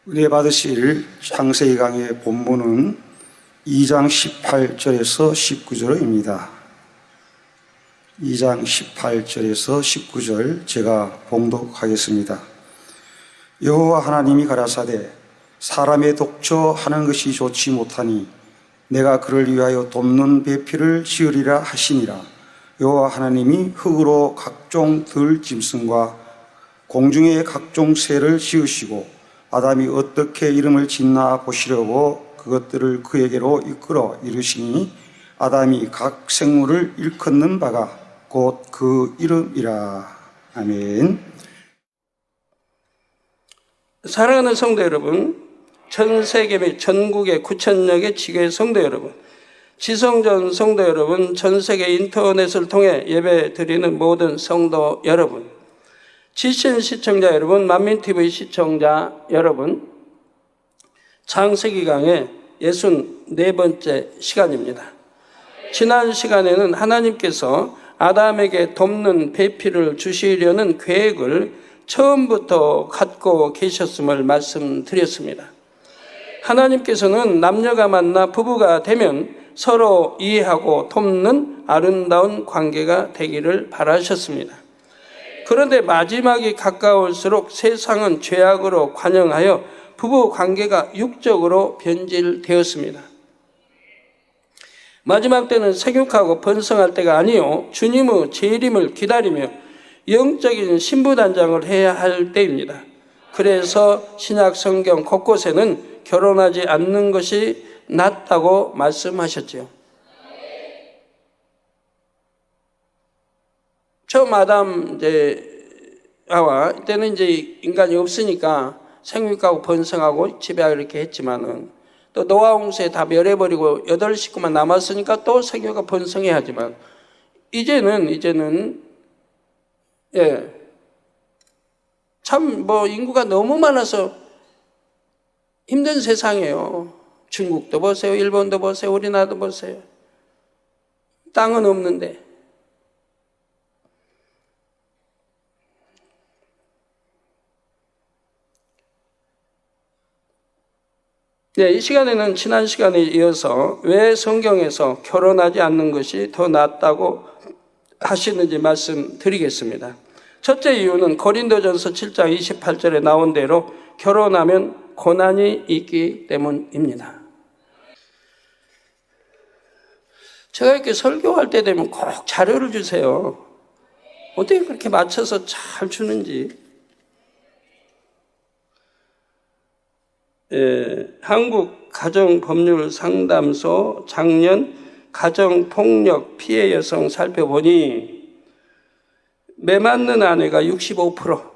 은혜 받으실 창세기 강의 본문은 2장 18절에서 19절입니다. 2장 18절에서 19절 제가 봉독하겠습니다. 여호와 하나님이 가라사대 사람의 독처하는 것이 좋지 못하니 내가 그를 위하여 돕는 배필을 지으리라 하시니라. 여호와 하나님이 흙으로 각종 들짐승과 공중의 각종 새를 지으시고 아담이 어떻게 이름을 짓나 보시려고 그것들을 그에게로 이끌어 이르시니 아담이 각 생물을 일컫는 바가 곧 그 이름이라. 아멘. 사랑하는 성도 여러분, 전 세계 및 전국의 9,000여 개 지교회 성도 여러분, 지성전 성도 여러분, 전 세계 인터넷을 통해 예배 드리는 모든 성도 여러분, 지신 시청자 여러분, 만민TV 시청자 여러분, 창세기 강의 64번째 시간입니다. 지난 시간에는 하나님께서 아담에게 돕는 배필을 주시려는 계획을 처음부터 갖고 계셨음을 말씀드렸습니다. 하나님께서는 남녀가 만나 부부가 되면 서로 이해하고 돕는 아름다운 관계가 되기를 바라셨습니다. 그런데 마지막이 가까울수록 세상은 죄악으로 관영하여 부부 관계가 육적으로 변질되었습니다. 마지막 때는 생육하고 번성할 때가 아니요 주님의 재림을 기다리며 영적인 신부단장을 해야 할 때입니다. 그래서 신약 성경 곳곳에는 결혼하지 않는 것이 낫다고 말씀하셨죠. 처음 아담 하와 이때는 인간이 없으니까 생육하고 번성하고 지배하고 이렇게 했지만은 또 노아 홍수에 다 멸해버리고 8식구만 남았으니까 또 생육하고 번성해야 하지만 이제는 참 인구가 너무 많아서 힘든 세상이에요. 중국도 보세요, 일본도 보세요, 우리나라도 보세요. 땅은 없는데. 이 시간에는 지난 시간에 이어서 왜 성경에서 결혼하지 않는 것이 더 낫다고 하시는지 말씀드리겠습니다. 첫째 이유는 고린도전서 7장 28절에 나온 대로 결혼하면 고난이 있기 때문입니다. 제가 이렇게 설교할 때 되면 꼭 자료를 주세요. 어떻게 그렇게 맞춰서 잘 주는지. 한국가정법률상담소 작년 가정폭력 피해 여성 살펴보니 매 맞는 아내가 65%.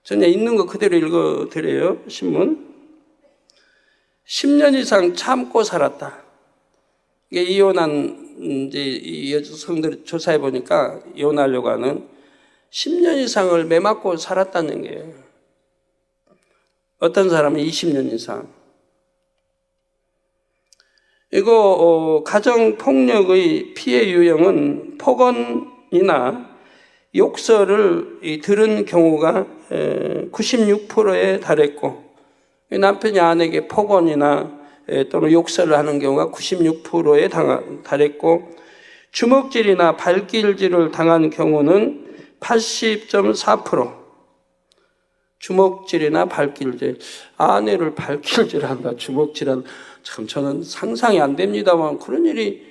전에 있는 거 그대로 읽어드려요. 신문. 10년 이상 참고 살았다. 이게 이혼한 이 여성들 조사해 보니까 이혼하려고 하는 10년 이상을 매 맞고 살았다는 거예요. 어떤 사람은 20년 이상. 이거 가정폭력의 피해 유형은 폭언이나 욕설을 들은 경우가 96%에 달했고, 남편이 아내에게 폭언이나 또는 욕설을 하는 경우가 96%에 달했고, 주먹질이나 발길질을 당한 경우는 80.4%. 주먹질이나 발길질. 아내를 발길질한다, 주먹질한다. 참 저는 상상이 안 됩니다만 그런 일이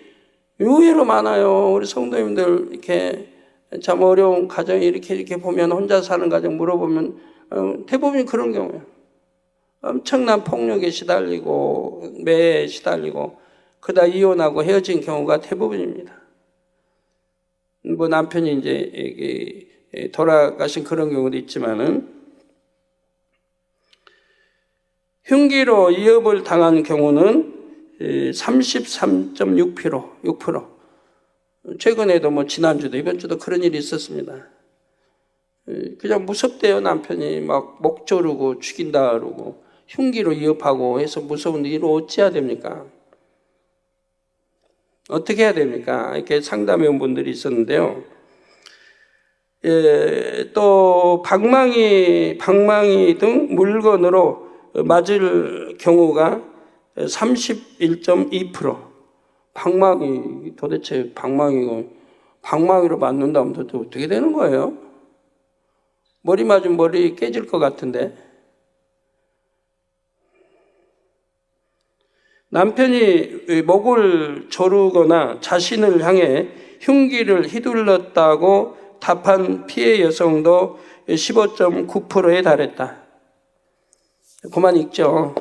의외로 많아요. 우리 성도님들 이렇게 참 어려운 가정이 이렇게 보면 혼자 사는 가정 물어보면 대부분이 그런 경우예요. 엄청난 폭력에 시달리고 매에 시달리고 그러다 이혼하고 헤어진 경우가 대부분입니다. 남편이 돌아가신 그런 경우도 있지만은 흉기로 위협을 당한 경우는 33.6%. 최근에도 지난주도 이번주도 그런 일이 있었습니다. 그냥 무섭대요. 남편이 막 목 조르고 죽인다 그러고 흉기로 위협하고 해서 무서운데 이걸 어찌해야 됩니까? 어떻게 해야 됩니까? 이렇게 상담해 온 분들이 있었는데요. 또 방망이 등 물건으로 맞을 경우가 31.2%. 방망이, 도대체 방망이로 맞는다면 도대체 어떻게 되는 거예요? 머리 맞으면 머리 깨질 것 같은데. 남편이 목을 조르거나 자신을 향해 흉기를 휘둘렀다고 답한 피해 여성도 15.9%에 달했다. 그만 읽죠.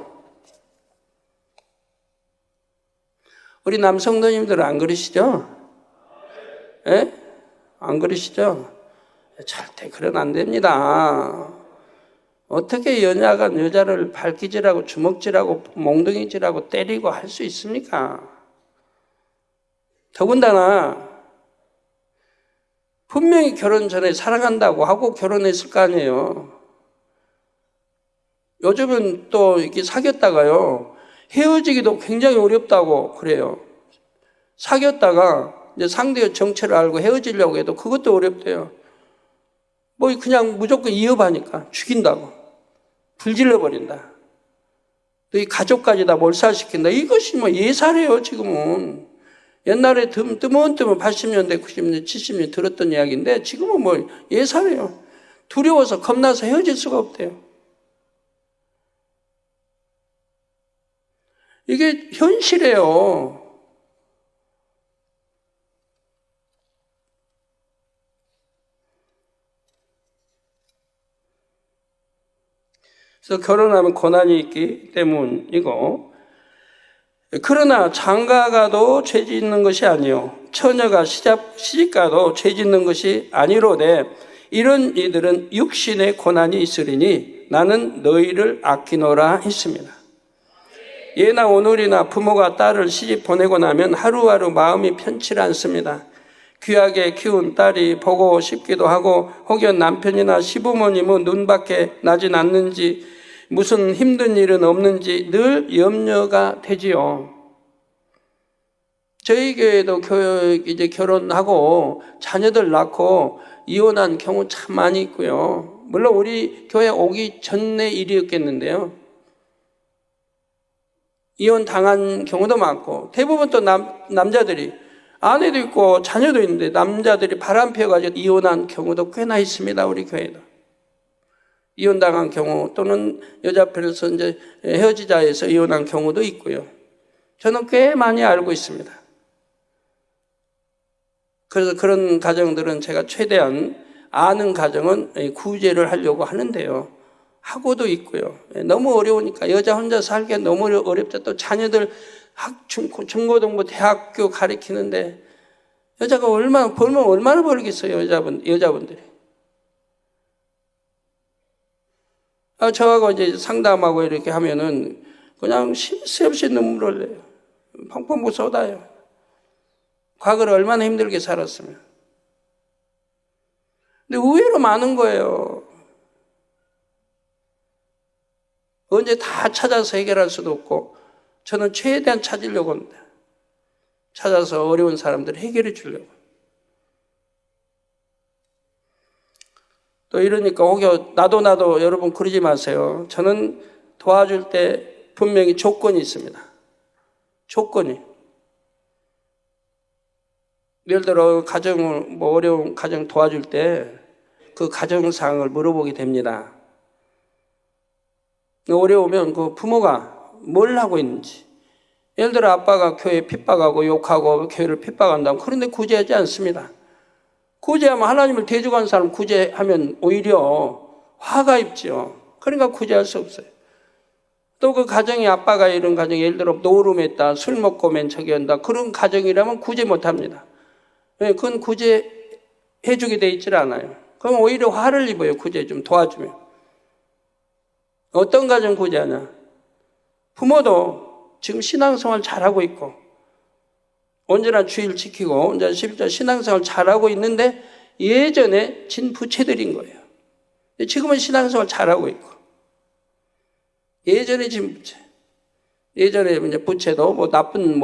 우리 남성도님들은 안 그러시죠? 예? 안 그러시죠? 절대 그러면 안 됩니다. 어떻게 여자가 여자를 발기질하고 주먹질하고 몽둥이질하고 때리고 할 수 있습니까? 더군다나 분명히 결혼 전에 사랑한다고 하고 결혼했을 거 아니에요. 요즘은 또 이렇게 사귀었다가요, 헤어지기도 굉장히 어렵다고 그래요. 사귀었다가 이제 상대의 정체를 알고 헤어지려고 해도 그것도 어렵대요. 뭐 그냥 무조건 이어하니까 죽인다고, 불질러 버린다. 또 이 가족까지 다 몰살시킨다. 이것이 뭐 예사래요, 지금은. 옛날에 뜨문뜨문 80년대, 90년대, 70년대 들었던 이야기인데 지금은 뭐 예사래요. 두려워서 겁나서 헤어질 수가 없대요. 이게 현실이에요. 그래서 결혼하면 고난이 있기 때문이고, 그러나 장가가도 죄 짓는 것이 아니요 처녀가 시집가도 죄 짓는 것이 아니로되 이런 이들은 육신의 고난이 있으리니 나는 너희를 아끼노라 했습니다. 예나 오늘이나 부모가 딸을 시집 보내고 나면 하루하루 마음이 편치 않습니다. 귀하게 키운 딸이 보고 싶기도 하고 혹여 남편이나 시부모님은 눈밖에 나진 않는지 무슨 힘든 일은 없는지 늘 염려가 되지요. 저희 교회도 이제 결혼하고 자녀들 낳고 이혼한 경우 참 많이 있고요. 물론 우리 교회 오기 전의 일이었겠는데요. 이혼 당한 경우도 많고 대부분 또 남자들이 아내도 있고 자녀도 있는데 남자들이 바람 피워가지고 이혼한 경우도 꽤나 있습니다. 우리 교회도. 이혼당한 경우 또는 여자 편에서 이제 헤어지자 해서 이혼한 경우도 있고요. 저는 꽤 많이 알고 있습니다. 그래서 그런 가정들은 제가 최대한 아는 가정은 구제를 하려고 하는데요. 하고도 있고요. 너무 어려우니까 여자 혼자 살기가 너무 어렵다. 또 자녀들 중고등부 대학교 가르치는데 여자가 벌면 얼마나 벌겠어요. 여자분들이. 저하고 이제 상담하고 이렇게 하면은 그냥 쉴 새 없이 눈물을 내요. 펑펑 쏟아요. 과거를 얼마나 힘들게 살았으면. 근데 의외로 많은 거예요. 언제 다 찾아서 해결할 수도 없고 저는 최대한 찾으려고 합니다. 찾아서 어려운 사람들을 해결해 주려고. 또 이러니까 혹여 나도 여러분 그러지 마세요. 저는 도와줄 때 분명히 조건이 있습니다. 조건이. 예를 들어 어려운 가정 도와줄 때 그 가정 상황을 물어보게 됩니다. 어려우면 그 부모가 뭘 하고 있는지. 예를 들어 아빠가 교회 핍박하고 욕하고 교회를 핍박한다면 그런데 구제하지 않습니다. 구제하면 하나님을 대적한 사람 구제하면 오히려 화가 입죠. 그러니까 구제할 수 없어요. 또 그 가정이 아빠가 이런 가정이 예를 들어 노름했다, 술 먹고 맨 척이 한다. 그런 가정이라면 구제 못합니다. 그건 구제해주게 돼 있질 않아요. 그럼 오히려 화를 입어요. 구제 좀 도와주면. 어떤 가정 구제하냐? 부모도 지금 신앙생활 잘하고 있고 언제나 주일 지키고 언제나 11조 신앙생활 잘하고 있는데 예전에 진 부채들인 거예요. 지금은 신앙생활 잘하고 있고 예전에 진 부채. 예전에 이제 부채도 뭐 나쁜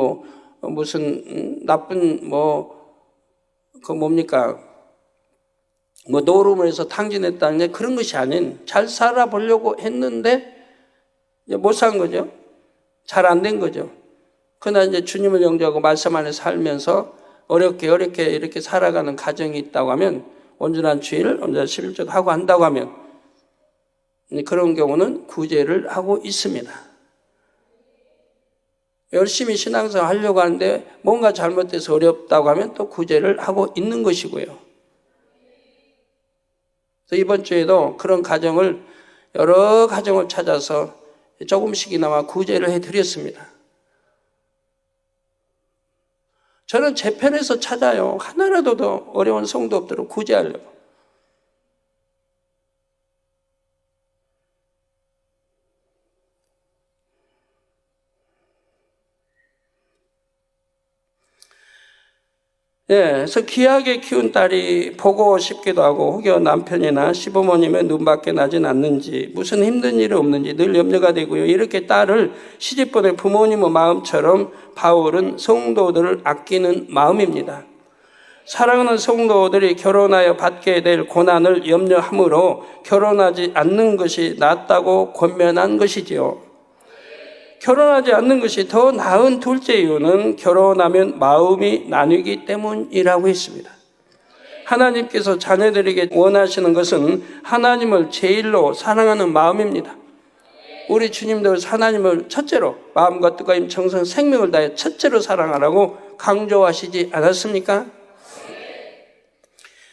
무슨 나쁜 뭡니까? 뭐 노름을 해서 탕진했다는 게 그런 것이 아닌 잘 살아보려고 했는데 못 산 거죠. 잘 안 된 거죠. 그러나 이제 주님을 영접하고 말씀 안에 살면서 어렵게 이렇게 살아가는 가정이 있다고 하면 온전한 주일, 온전한 11조 하고 한다고 하면 그런 경우는 구제를 하고 있습니다. 열심히 신앙생활 하려고 하는데 뭔가 잘못돼서 어렵다고 하면 또 구제를 하고 있는 것이고요. 그래서 이번 주에도 그런 가정을 여러 가정을 찾아서 조금씩이나마 구제를 해드렸습니다. 저는 제 편에서 찾아요. 하나라도 더 어려운 성도 없도록 구제하려고. 그래서 귀하게 키운 딸이 보고 싶기도 하고 혹여 남편이나 시부모님의 눈밖에 나진 않는지 무슨 힘든 일이 없는지 늘 염려가 되고요. 이렇게 딸을 시집보낸 부모님의 마음처럼 바울은 성도들을 아끼는 마음입니다. 사랑하는 성도들이 결혼하여 받게 될 고난을 염려함으로 결혼하지 않는 것이 낫다고 권면한 것이지요. 결혼하지 않는 것이 더 나은 둘째 이유는 결혼하면 마음이 나뉘기 때문이라고 했습니다. 하나님께서 자녀들에게 원하시는 것은 하나님을 제일로 사랑하는 마음입니다. 우리 주님도 하나님을 첫째로 마음과 뜻과 힘, 정성, 생명을 다해 첫째로 사랑하라고 강조하시지 않았습니까?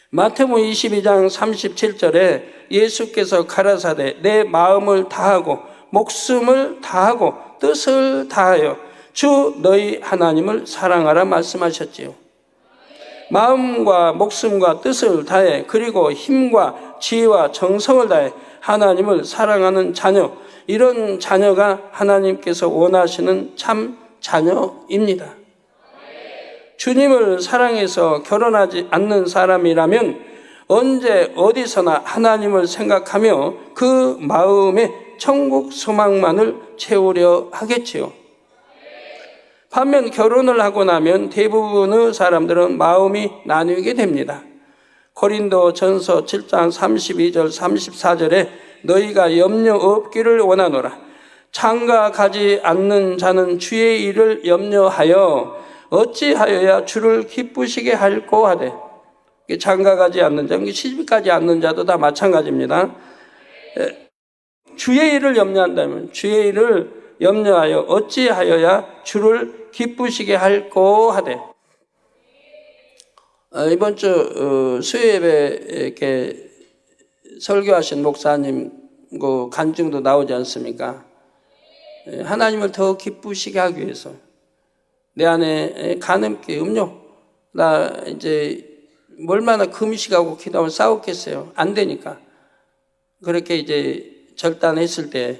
마태복음 22장 37절에 예수께서 가라사대 내 마음을 다하고 목숨을 다하고 뜻을 다하여 주 너희 하나님을 사랑하라 말씀하셨지요. 마음과 목숨과 뜻을 다해 그리고 힘과 지혜와 정성을 다해 하나님을 사랑하는 자녀, 이런 자녀가 하나님께서 원하시는 참 자녀입니다. 주님을 사랑해서 결혼하지 않는 사람이라면 언제 어디서나 하나님을 생각하며 그 마음에 천국 소망만을 채우려 하겠지요. 반면 결혼을 하고 나면 대부분의 사람들은 마음이 나뉘게 됩니다. 고린도 전서 7장 32절 34절에 너희가 염려 없기를 원하노라. 장가 가지 않는 자는 주의 일을 염려하여 어찌하여야 주를 기쁘시게 할꼬 하되, 장가 가지 않는 자, 시집 가지 않는 자도 다 마찬가지입니다. 주의 일을 염려한다면 주의 일을 염려하여 어찌하여야 주를 기쁘시게 할꼬 하되. 이번 주 수요예배 이렇게 설교하신 목사님 그 간증도 나오지 않습니까? 하나님을 더 기쁘시게 하기 위해서 내 안에 간음기 음료, 나 이제 얼마나 금식하고 기도하면 싸웠겠어요. 안 되니까. 그렇게 이제 절단했을 때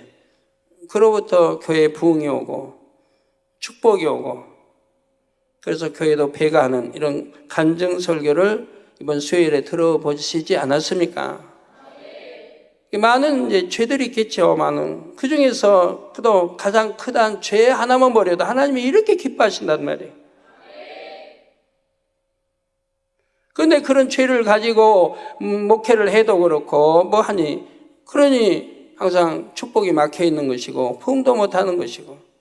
그로부터 교회에 부흥이 오고 축복이 오고, 그래서 교회도 배가하는 이런 간증 설교를 이번 수요일에 들어보시지 않았습니까? 많은 이제 죄들이 있겠죠. 많은 그 중에서 또 가장 크단 죄 하나만 버려도 하나님이 이렇게 기뻐하신단 말이에요. 그런데 그런 죄를 가지고 목회를 해도 그렇고 뭐 하니, 그러니 항상 축복이 막혀 있는 것이고 부흥도 못하는 것이고,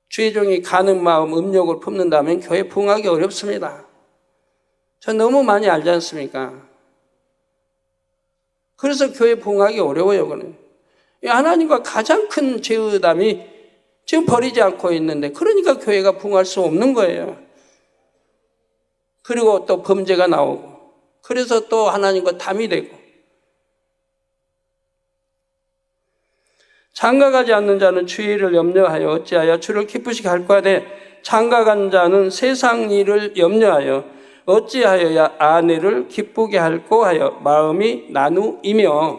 주의 종이 가는 마음, 음욕을 품는다면 교회 부흥하기 어렵습니다. 전 너무 많이 알지 않습니까? 그래서 교회 부흥하기 어려워요. 그는 하나님과 가장 큰 죄의담이 지금 버리지 않고 있는데, 그러니까 교회가 부흥할 수 없는 거예요. 그리고 또 범죄가 나오고, 그래서 또 하나님과 담이 되고. 장가가지 않는 자는 주의 일을 염려하여 어찌하여 주를 기쁘시게 할꼬 하되, 장가간 자는 세상 일을 염려하여 어찌하여야 아내를 기쁘게 할꼬 하여 마음이 나누이며,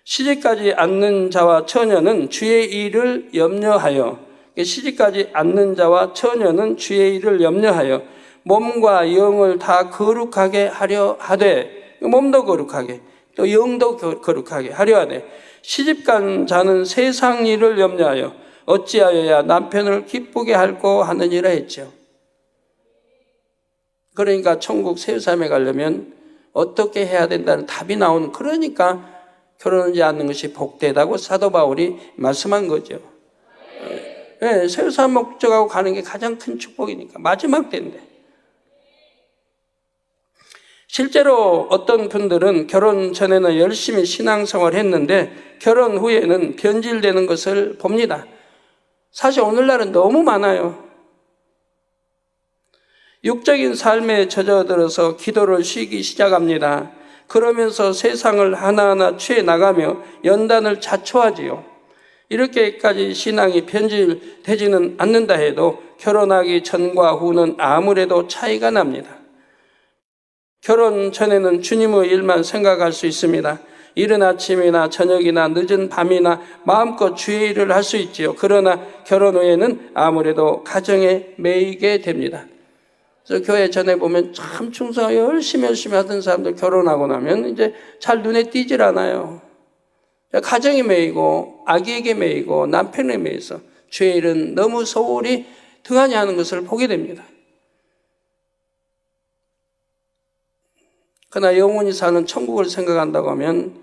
시집가지 않는 자와 처녀는 주의 일을 염려하여, 시집가지 않는 자와 처녀는 주의 일을 염려하여 몸과 영을 다 거룩하게 하려 하되, 몸도 거룩하게 또 영도 거룩하게 하려 하되, 시집간 자는 세상 일을 염려하여 어찌하여야 남편을 기쁘게 할꼬 하느니라 했죠. 그러니까 천국 새 삶에 가려면 어떻게 해야 된다는 답이 나오는, 그러니까 결혼하지 않는 것이 복되다고 사도 바울이 말씀한 거죠. 네, 새 삶 목적하고 가는 게 가장 큰 축복이니까. 마지막 때인데. 실제로 어떤 분들은 결혼 전에는 열심히 신앙생활을 했는데 결혼 후에는 변질되는 것을 봅니다. 사실 오늘날은 너무 많아요. 육적인 삶에 젖어들어서 기도를 쉬기 시작합니다. 그러면서 세상을 하나하나 취해 나가며 연단을 자초하지요. 이렇게까지 신앙이 변질되지는 않는다 해도 결혼하기 전과 후는 아무래도 차이가 납니다. 결혼 전에는 주님의 일만 생각할 수 있습니다. 이른 아침이나 저녁이나 늦은 밤이나 마음껏 주의 일을 할 수 있지요. 그러나 결혼 후에는 아무래도 가정에 매이게 됩니다. 그래서 교회 전에 보면 참 충성 열심히 하던 사람들 결혼하고 나면 이제 잘 눈에 띄질 않아요. 가정에 매이고 아기에게 매이고 남편에 매여서 주의 일은 너무 소홀히 등한히 하는 것을 보게 됩니다. 그러나 영원히 사는 천국을 생각한다고 하면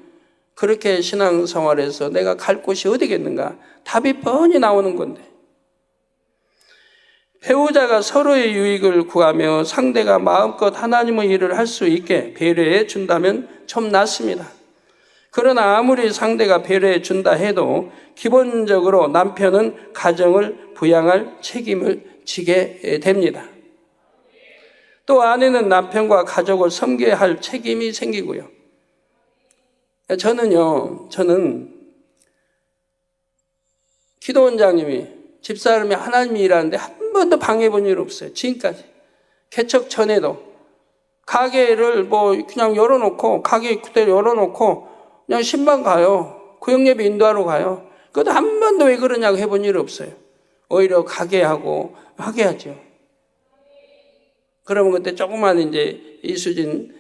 그렇게 신앙생활에서 내가 갈 곳이 어디겠는가? 답이 뻔히 나오는 건데, 배우자가 서로의 유익을 구하며 상대가 마음껏 하나님의 일을 할 수 있게 배려해 준다면 좀 낫습니다. 그러나 아무리 상대가 배려해 준다 해도 기본적으로 남편은 가정을 부양할 책임을 지게 됩니다. 또 아내는 남편과 가족을 섬겨야 할 책임이 생기고요. 저는 기도원장님이 집사람이 하나님이 일하는데 한 번도 방해해 본 일 없어요. 지금까지. 개척 전에도 가게를 그냥 열어놓고, 가게 그대로 열어놓고 그냥 신방 가요. 구역예배 인도하러 가요. 그것도 한 번도 왜 그러냐고 해본 일 없어요. 오히려 가게 하고 하게 하죠. 그러면 그때 조금만 이제 이수진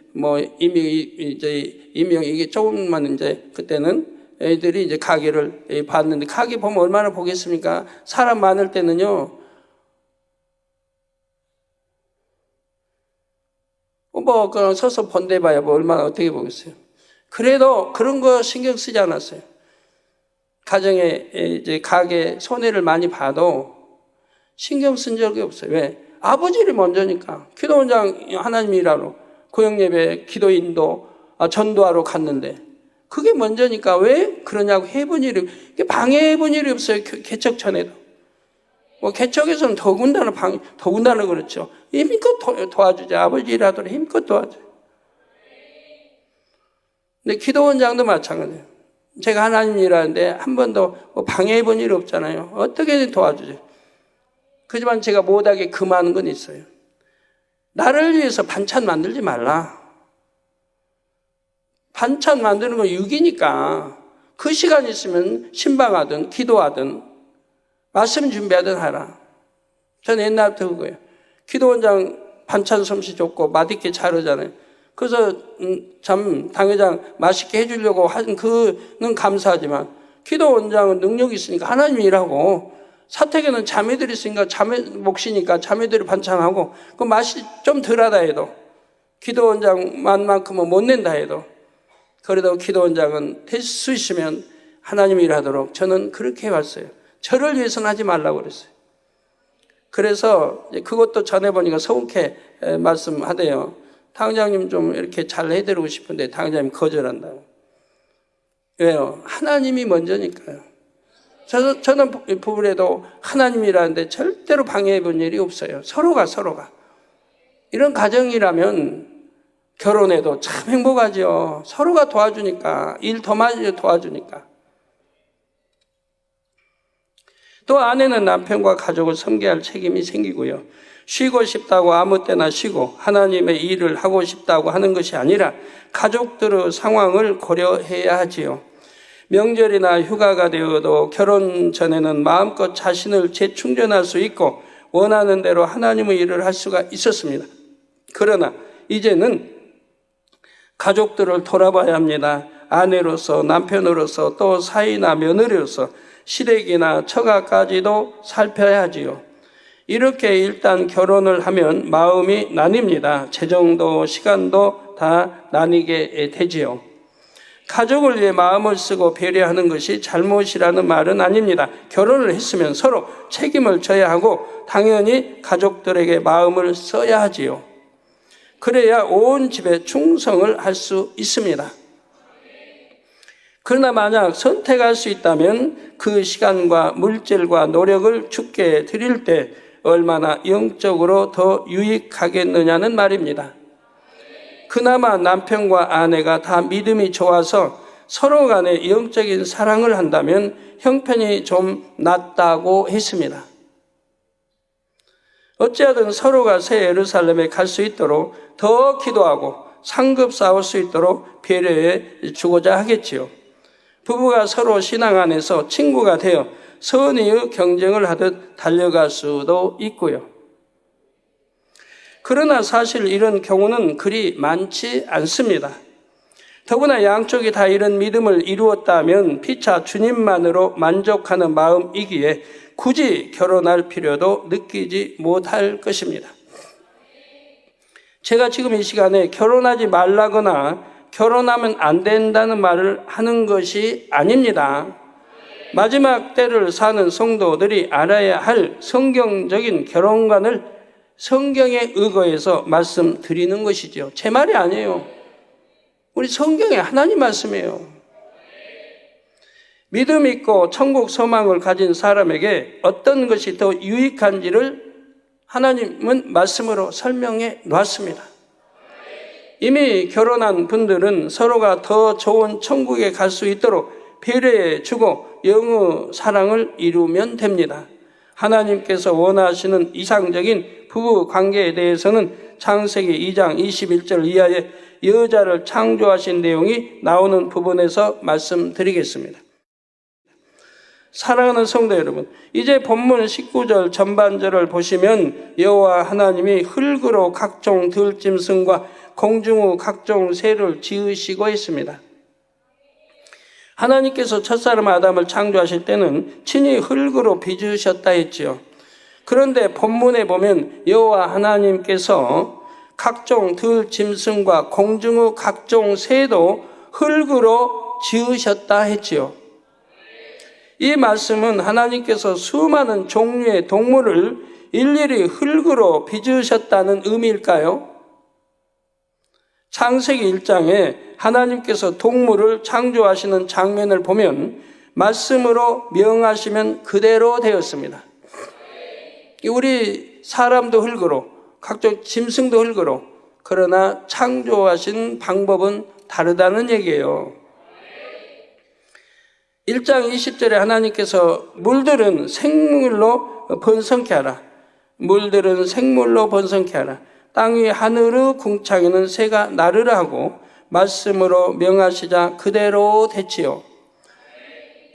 이명 이게 조금만 이제 그때는 애들이 이제 가게를 봤는데, 가게 보면 얼마나 보겠습니까? 사람 많을 때는요. 그냥 서서 본대봐야 얼마나 어떻게 보겠어요. 그래도 그런 거 신경 쓰지 않았어요. 가정에 이제 가게 손해를 많이 봐도 신경 쓴 적이 없어요. 왜? 아버지를 먼저니까. 기도원장 하나님 일하러 구역예배 기도인도 전도하러 갔는데 그게 먼저니까 왜 그러냐고 해본 일이, 방해해본 일이 없어요. 개척 전에도. 개척에서는 더군다나 그렇죠. 힘껏 도와주죠. 아버지 일하도록 힘껏 도와줘요. 근데 기도원장도 마찬가지예요. 제가 하나님 일하는데 한 번도 방해해본 일이 없잖아요. 어떻게든 도와주죠. 그지만 제가 못하게 금하는 건 있어요. 나를 위해서 반찬 만들지 말라. 반찬 만드는 건 육이니까 그 시간 있으면 신방하든 기도하든 말씀 준비하든 하라. 저는 옛날부터 그거예요. 기도원장 반찬 솜씨 좋고 맛있게 잘하잖아요. 그래서 참 당회장 맛있게 해주려고 한 그는 감사하지만 기도원장은 능력이 있으니까 하나님 일하고, 사택에는 자매들이 있으니까 자매 몫이니까 자매들이 반찬하고, 그 맛이 좀 덜하다 해도 기도원장 맛만큼은 못 낸다 해도 그래도 기도원장은 될 수 있으면 하나님 일하도록 저는 그렇게 해왔어요. 저를 위해서는 하지 말라고 그랬어요. 그래서 그것도 전해보니까 서운케 말씀하대요. 당장님 좀 이렇게 잘 해드리고 싶은데 당장님 거절한다고. 왜요? 하나님이 먼저니까요. 저는 부부래도 하나님이라는데 절대로 방해해 본 일이 없어요. 서로가. 이런 가정이라면 결혼해도 참 행복하죠. 서로가 도와주니까, 일 더 많이 도와주니까. 또 아내는 남편과 가족을 섬겨야 할 책임이 생기고요. 쉬고 싶다고 아무 때나 쉬고 하나님의 일을 하고 싶다고 하는 것이 아니라 가족들의 상황을 고려해야 하지요. 명절이나 휴가가 되어도 결혼 전에는 마음껏 자신을 재충전할 수 있고 원하는 대로 하나님의 일을 할 수가 있었습니다. 그러나 이제는 가족들을 돌아봐야 합니다. 아내로서, 남편으로서, 또 사위나 며느리로서 시댁이나 처가까지도 살펴야 하지요. 이렇게 일단 결혼을 하면 마음이 나뉩니다. 재정도 시간도 다 나뉘게 되지요. 가족을 위해 마음을 쓰고 배려하는 것이 잘못이라는 말은 아닙니다. 결혼을 했으면 서로 책임을 져야 하고 당연히 가족들에게 마음을 써야 하지요. 그래야 온 집에 충성을 할 수 있습니다. 그러나 만약 선택할 수 있다면 그 시간과 물질과 노력을 주께 드릴 때 얼마나 영적으로 더 유익하겠느냐는 말입니다. 그나마 남편과 아내가 다 믿음이 좋아서 서로 간에 영적인 사랑을 한다면 형편이 좀 낫다고 했습니다. 어찌하든 서로가 새 예루살렘에 갈 수 있도록 더 기도하고 상급 쌓을 수 있도록 배려해 주고자 하겠지요. 부부가 서로 신앙 안에서 친구가 되어 선의의 경쟁을 하듯 달려갈 수도 있고요. 그러나 사실 이런 경우는 그리 많지 않습니다. 더구나 양쪽이 다 이런 믿음을 이루었다면 피차 주님만으로 만족하는 마음이기에 굳이 결혼할 필요도 느끼지 못할 것입니다. 제가 지금 이 시간에 결혼하지 말라거나 결혼하면 안 된다는 말을 하는 것이 아닙니다. 마지막 때를 사는 성도들이 알아야 할 성경적인 결혼관을 성경에 의거해서 말씀드리는 것이죠. 제 말이 아니에요. 우리 성경에 하나님 말씀이에요. 믿음 있고 천국 소망을 가진 사람에게 어떤 것이 더 유익한지를 하나님은 말씀으로 설명해 놨습니다. 이미 결혼한 분들은 서로가 더 좋은 천국에 갈 수 있도록 배려해 주고 영의 사랑을 이루면 됩니다. 하나님께서 원하시는 이상적인 부부 관계에 대해서는 창세기 2장 21절 이하에 여자를 창조하신 내용이 나오는 부분에서 말씀드리겠습니다. 사랑하는 성도 여러분, 이제 본문 19절 전반절을 보시면 여호와 하나님이 흙으로 각종 들짐승과 공중의 각종 새를 지으시고 있습니다. 하나님께서 첫사람 아담을 창조하실 때는 친히 흙으로 빚으셨다 했지요. 그런데 본문에 보면 여호와 하나님께서 각종 들짐승과 공중의 각종 새도 흙으로 지으셨다 했지요. 이 말씀은 하나님께서 수많은 종류의 동물을 일일이 흙으로 빚으셨다는 의미일까요? 창세기 1장에 하나님께서 동물을 창조하시는 장면을 보면 말씀으로 명하시면 그대로 되었습니다. 우리 사람도 흙으로, 각종 짐승도 흙으로, 그러나 창조하신 방법은 다르다는 얘기예요. 1장 20절에 하나님께서 물들은 생물로 번성케 하라. 물들은 생물로 번성케 하라. 땅 위 하늘의 궁창에는 새가 나르라 하고 말씀으로 명하시자 그대로 됐지요.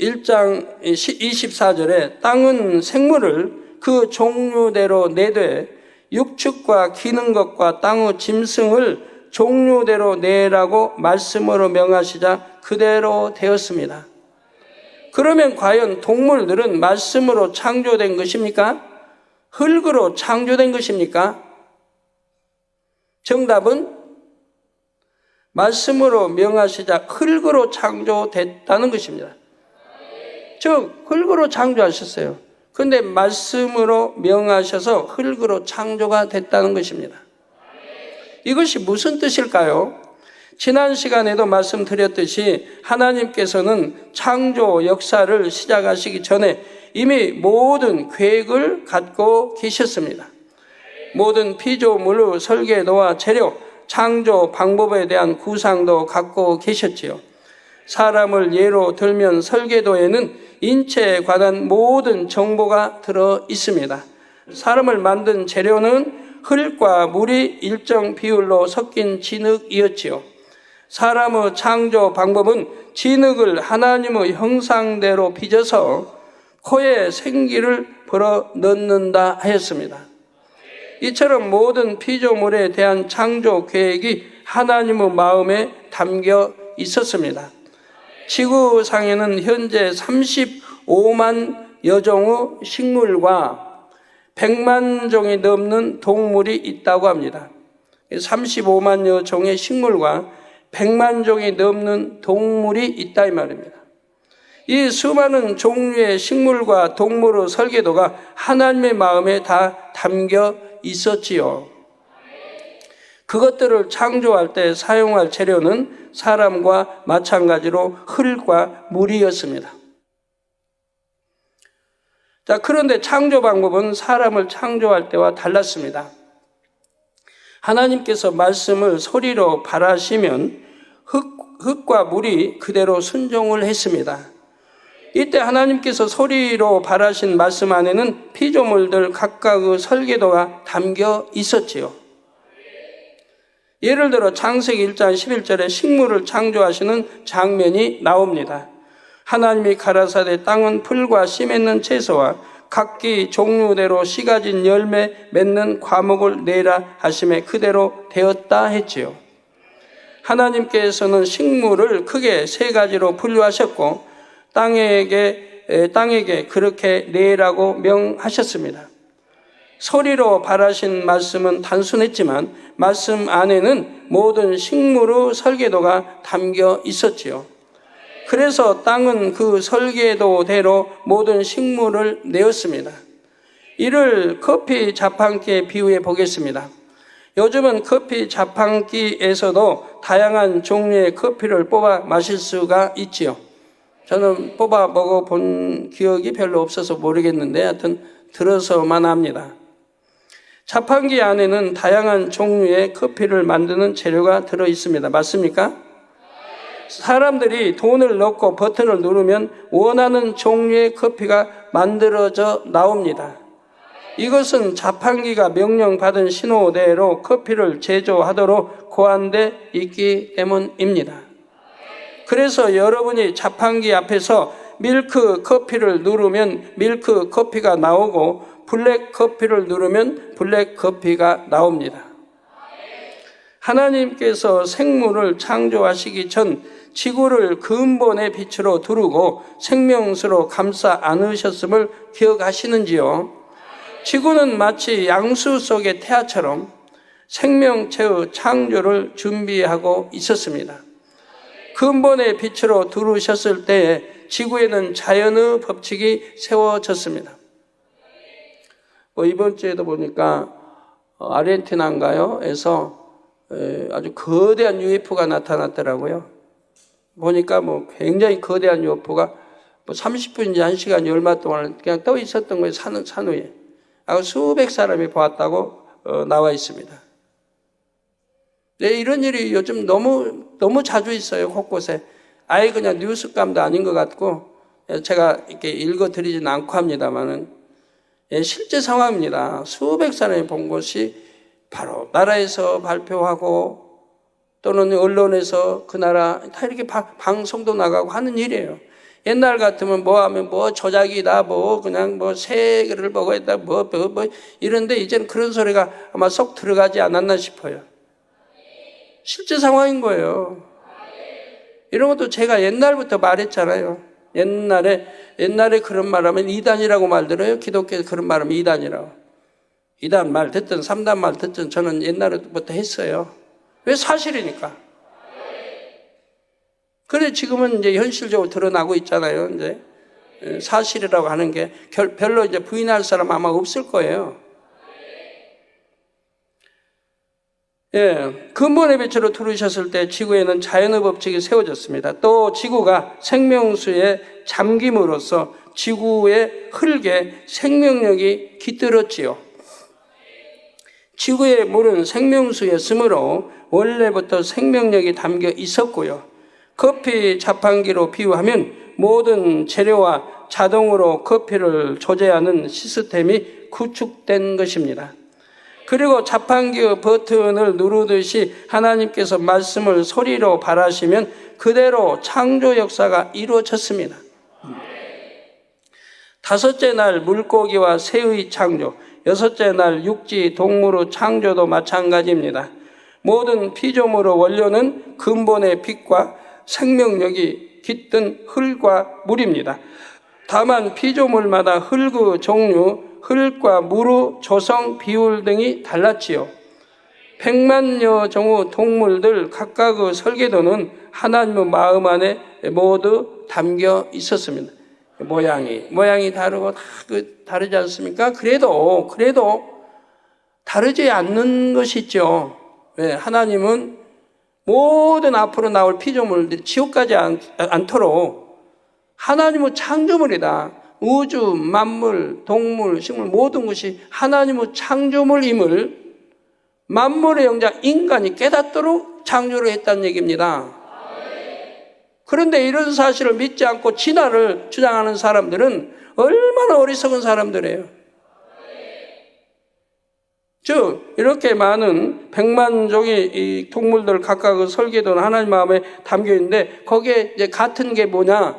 1장 24절에 땅은 생물을 그 종류대로 내되 육축과 기는 것과 땅의 짐승을 종류대로 내라고 말씀으로 명하시자 그대로 되었습니다. 그러면 과연 동물들은 말씀으로 창조된 것입니까? 흙으로 창조된 것입니까? 정답은 말씀으로 명하시자 흙으로 창조됐다는 것입니다. 즉 흙으로 창조하셨어요. 그런데 말씀으로 명하셔서 흙으로 창조가 됐다는 것입니다. 이것이 무슨 뜻일까요? 지난 시간에도 말씀드렸듯이 하나님께서는 창조 역사를 시작하시기 전에 이미 모든 계획을 갖고 계셨습니다. 모든 피조물의 설계도와 재료, 창조 방법에 대한 구상도 갖고 계셨지요. 사람을 예로 들면 설계도에는 인체에 관한 모든 정보가 들어 있습니다. 사람을 만든 재료는 흙과 물이 일정 비율로 섞인 진흙이었지요. 사람의 창조 방법은 진흙을 하나님의 형상대로 빚어서 코에 생기를 불어 넣는다 하였습니다. 이처럼 모든 피조물에 대한 창조 계획이 하나님의 마음에 담겨 있었습니다. 지구상에는 현재 35만 여종의 식물과 100만 종이 넘는 동물이 있다고 합니다. 35만여 종의 식물과 100만 종이 넘는 동물이 있다 이 말입니다. 이 수많은 종류의 식물과 동물의 설계도가 하나님의 마음에 다 담겨 있었지요. 그것들을 창조할 때 사용할 재료는 사람과 마찬가지로 흙과 물이었습니다. 자, 그런데 창조 방법은 사람을 창조할 때와 달랐습니다. 하나님께서 말씀을 소리로 발하시면 흙과 물이 그대로 순종을 했습니다. 이때 하나님께서 소리로 발하신 말씀 안에는 피조물들 각각의 설계도가 담겨 있었지요. 예를 들어 창세기 1장 11절에 식물을 창조하시는 장면이 나옵니다. 하나님이 가라사대 땅은 풀과 씨 맺는 채소와 각기 종류대로 씨 가진 열매 맺는 과목을 내라 하심에 그대로 되었다 했지요. 하나님께서는 식물을 크게 세 가지로 분류하셨고 땅에게 그렇게 내라고 명하셨습니다. 소리로 발하신 말씀은 단순했지만 말씀 안에는 모든 식물의 설계도가 담겨 있었지요. 그래서 땅은 그 설계도대로 모든 식물을 내었습니다. 이를 커피 자판기에 비유해 보겠습니다. 요즘은 커피 자판기에서도 다양한 종류의 커피를 뽑아 마실 수가 있지요. 저는 뽑아 먹어본 기억이 별로 없어서 모르겠는데 하여튼 들어서만 합니다. 자판기 안에는 다양한 종류의 커피를 만드는 재료가 들어 있습니다. 맞습니까? 사람들이 돈을 넣고 버튼을 누르면 원하는 종류의 커피가 만들어져 나옵니다. 이것은 자판기가 명령받은 신호대로 커피를 제조하도록 고안돼 있기 때문입니다. 그래서 여러분이 자판기 앞에서 밀크 커피를 누르면 밀크 커피가 나오고 블랙 커피를 누르면 블랙 커피가 나옵니다. 하나님께서 생물을 창조하시기 전 지구를 근본의 빛으로 두르고 생명수로 감싸 안으셨음을 기억하시는지요? 지구는 마치 양수 속의 태아처럼 생명체의 창조를 준비하고 있었습니다. 근본의 빛으로 두르셨을 때에 지구에는 자연의 법칙이 세워졌습니다. 이번 주에도 보니까 아르헨티나인가요? 에서 아주 거대한 UFO가 나타났더라고요. 보니까 굉장히 거대한 UFO가 30분인지 1시간이 얼마 동안 그냥 떠 있었던 거예요. 산 위에. 수백 사람이 보았다고 나와 있습니다. 네, 이런 일이 요즘 너무 자주 있어요. 곳곳에. 아예 그냥 뉴스감도 아닌 것 같고 제가 이렇게 읽어드리지는 않고 합니다만은 실제 상황입니다. 수백 사람이 본 것이 바로 나라에서 발표하고 또는 언론에서 그 나라 다 이렇게 방송도 나가고 하는 일이에요. 옛날 같으면 하면 조작이다, 그냥 새를 먹어야다, 이런데 이제는 그런 소리가 아마 쏙 들어가지 않았나 싶어요. 실제 상황인 거예요. 이런 것도 제가 옛날부터 말했잖아요. 옛날에 그런 말 하면 이단이라고 말들어요. 기독교에서 그런 말 하면 이단이라고. 2단 말 듣든 3단 말 듣든 저는 옛날부터 했어요. 왜? 사실이니까. 그래 지금은 이제 현실적으로 드러나고 있잖아요. 이제 사실이라고 하는 게 별로 이제 부인할 사람 아마 없을 거예요. 근본의 빛으로 두르셨을 때 지구에는 자연의 법칙이 세워졌습니다. 또 지구가 생명수에 잠김으로써 지구의 흙에 생명력이 깃들었지요. 지구의 물은 생명수였으므로 원래부터 생명력이 담겨 있었고요. 커피 자판기로 비유하면 모든 재료와 자동으로 커피를 조제하는 시스템이 구축된 것입니다. 그리고 자판기의 버튼을 누르듯이 하나님께서 말씀을 소리로 발하시면 그대로 창조 역사가 이루어졌습니다. 다섯째 날 물고기와 새의 창조, 여섯째 날 육지 동물의 창조도 마찬가지입니다. 모든 피조물의 원료는 근본의 빛과 생명력이 깃든 흙과 물입니다. 다만 피조물마다 흙의 종류, 흙과 물의 조성 비율 등이 달랐지요. 100만여 종의 동물들 각각의 설계도는 하나님의 마음 안에 모두 담겨 있었습니다. 모양이 다르고 다 다르지 않습니까? 그래도 다르지 않는 것이 있죠. 왜? 하나님은 모든 앞으로 나올 피조물들이 지옥 가지 않도록 하나님의 창조물이다. 우주, 만물, 동물, 식물 모든 것이 하나님의 창조물임을 만물의 영장 인간이 깨닫도록 창조를 했다는 얘기입니다. 그런데 이런 사실을 믿지 않고 진화를 주장하는 사람들은 얼마나 어리석은 사람들이에요. 즉 이렇게 많은 100만 종의 이 동물들 각각의 설계도는 하나님 마음에 담겨 있는데 거기에 이제 같은 게 뭐냐?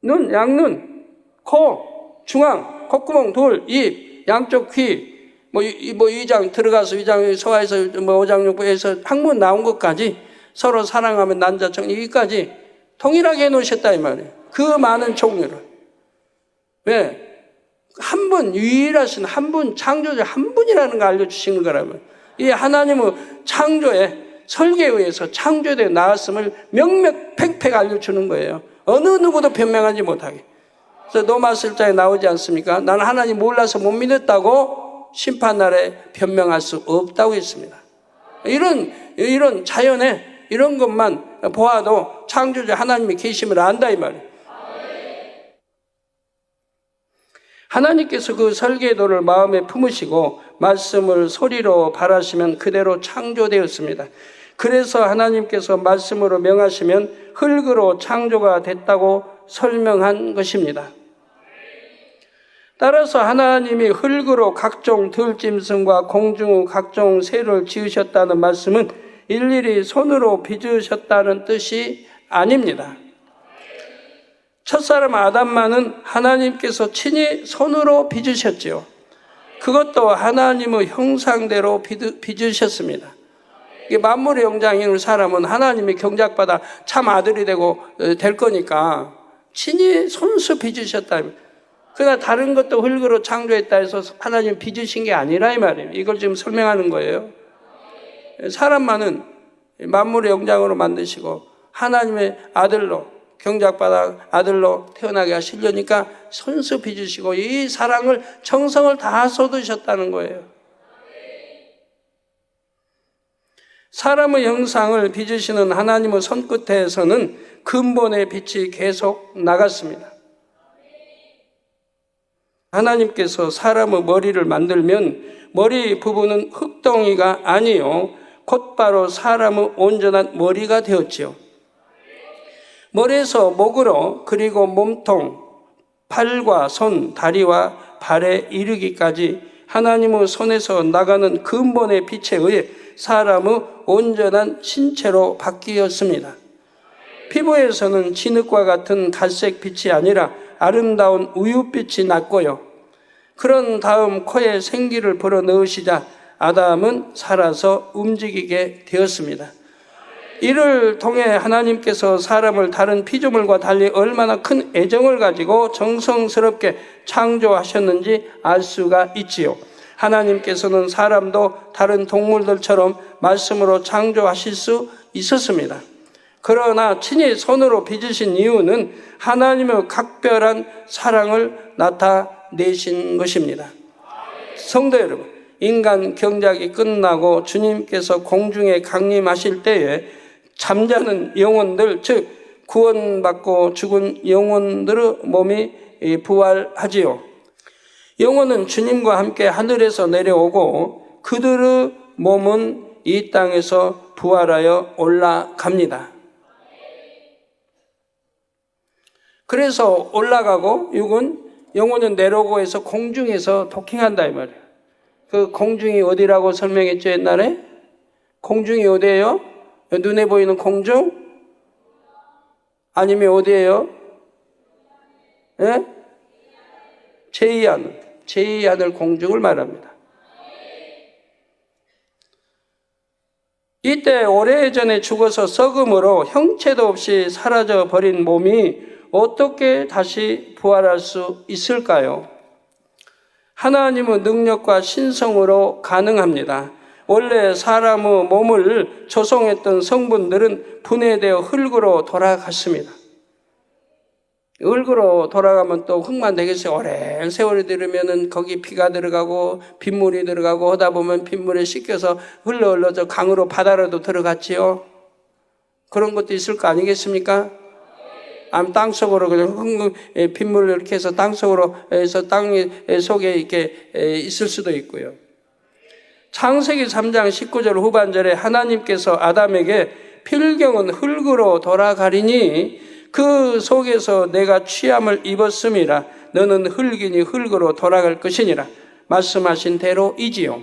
눈, 양눈, 코, 중앙, 콧구멍, 둘, 입, 양쪽 귀, 위장 들어가서 위장 소화해서 오장육부에서 항문 나온 것까지 서로 사랑하면 난자청 여기까지 통일하게 해놓으셨다 이 말이에요. 그 많은 종류를. 왜? 한 분, 유일하신 한 분, 창조자 한 분이라는 걸 알려주시는 거라면 이 하나님의 창조에 설계에 의해서 창조되어 나왔음을 명명팩팩 알려주는 거예요. 어느 누구도 변명하지 못하게. 그래서 노마술자에 나오지 않습니까? 나는 하나님 몰라서 못 믿었다고 심판날에 변명할 수 없다고 했습니다. 이런 자연에 이런 것만 보아도 창조자 하나님의 계심을 안다 이 말이에요. 하나님께서 그 설계도를 마음에 품으시고 말씀을 소리로 발하시면 그대로 창조되었습니다. 그래서 하나님께서 말씀으로 명하시면 흙으로 창조가 됐다고 설명한 것입니다. 따라서 하나님이 흙으로 각종 들짐승과 공중의 각종 새를 지으셨다는 말씀은 일일이 손으로 빚으셨다는 뜻이 아닙니다. 첫사람 아담만은 하나님께서 친히 손으로 빚으셨지요. 그것도 하나님의 형상대로 빚으셨습니다. 만물의 영장인 사람은 하나님이 경작받아 참 아들이 될 거니까 친히 손수 빚으셨다. 그러나 다른 것도 흙으로 창조했다 해서 하나님 빚으신 게 아니라 이 말이에요. 이걸 지금 설명하는 거예요. 사람만은 만물의 영장으로 만드시고 하나님의 아들로 경작받아 아들로 태어나게 하시려니까 손수 빚으시고 이 사랑을 정성을 다 쏟으셨다는 거예요. 사람의 형상을 빚으시는 하나님의 손끝에서는 근본의 빛이 계속 나갔습니다. 하나님께서 사람의 머리를 만들면 머리 부분은 흙덩이가 아니요 곧바로 사람의 온전한 머리가 되었지요. 머리에서 목으로 그리고 몸통, 팔과 손, 다리와 발에 이르기까지 하나님의 손에서 나가는 근본의 빛에 의해 사람의 온전한 신체로 바뀌었습니다. 피부에서는 진흙과 같은 갈색 빛이 아니라 아름다운 우유빛이 났고요. 그런 다음 코에 생기를 불어넣으시자 아담은 살아서 움직이게 되었습니다. 이를 통해 하나님께서 사람을 다른 피조물과 달리 얼마나 큰 애정을 가지고 정성스럽게 창조하셨는지 알 수가 있지요. 하나님께서는 사람도 다른 동물들처럼 말씀으로 창조하실 수 있었습니다. 그러나 친히 손으로 빚으신 이유는 하나님의 각별한 사랑을 나타내신 것입니다. 성도 여러분, 인간 경작이 끝나고 주님께서 공중에 강림하실 때에 잠자는 영혼들, 즉 구원받고 죽은 영혼들의 몸이 부활하지요. 영혼은 주님과 함께 하늘에서 내려오고 그들의 몸은 이 땅에서 부활하여 올라갑니다. 그래서 올라가고 영혼은 내려오고 해서 공중에서 도킹한다 이 말이에요. 그 공중이 어디라고 설명했죠 옛날에? 공중이 어디예요? 눈에 보이는 공중? 아니면 어디예요? 예? 제2하늘 공중을 말합니다. 이때 오래전에 죽어서 썩음으로 형체도 없이 사라져 버린 몸이 어떻게 다시 부활할 수 있을까요? 하나님의 능력과 신성으로 가능합니다. 원래 사람의 몸을 조성했던 성분들은 분해되어 흙으로 돌아갔습니다. 흙으로 돌아가면 또 흙만 되겠어요. 오랜 세월이 들으면은 거기 피가 들어가고 빗물이 들어가고 하다 보면 빗물에 씻겨서 흘러서 강으로 바다로도 들어갔지요. 그런 것도 있을 거 아니겠습니까? 아니면 땅속으로 그냥 빗물을 이렇게 해서 땅속으로 해서 땅 속에 이렇게 있을 수도 있고요. 창세기 3장 19절 후반절에 하나님께서 아담에게 필경은 흙으로 돌아가리니 그 속에서 내가 취함을 입었음이라 너는 흙이니 흙으로 돌아갈 것이니라 말씀하신 대로이지요.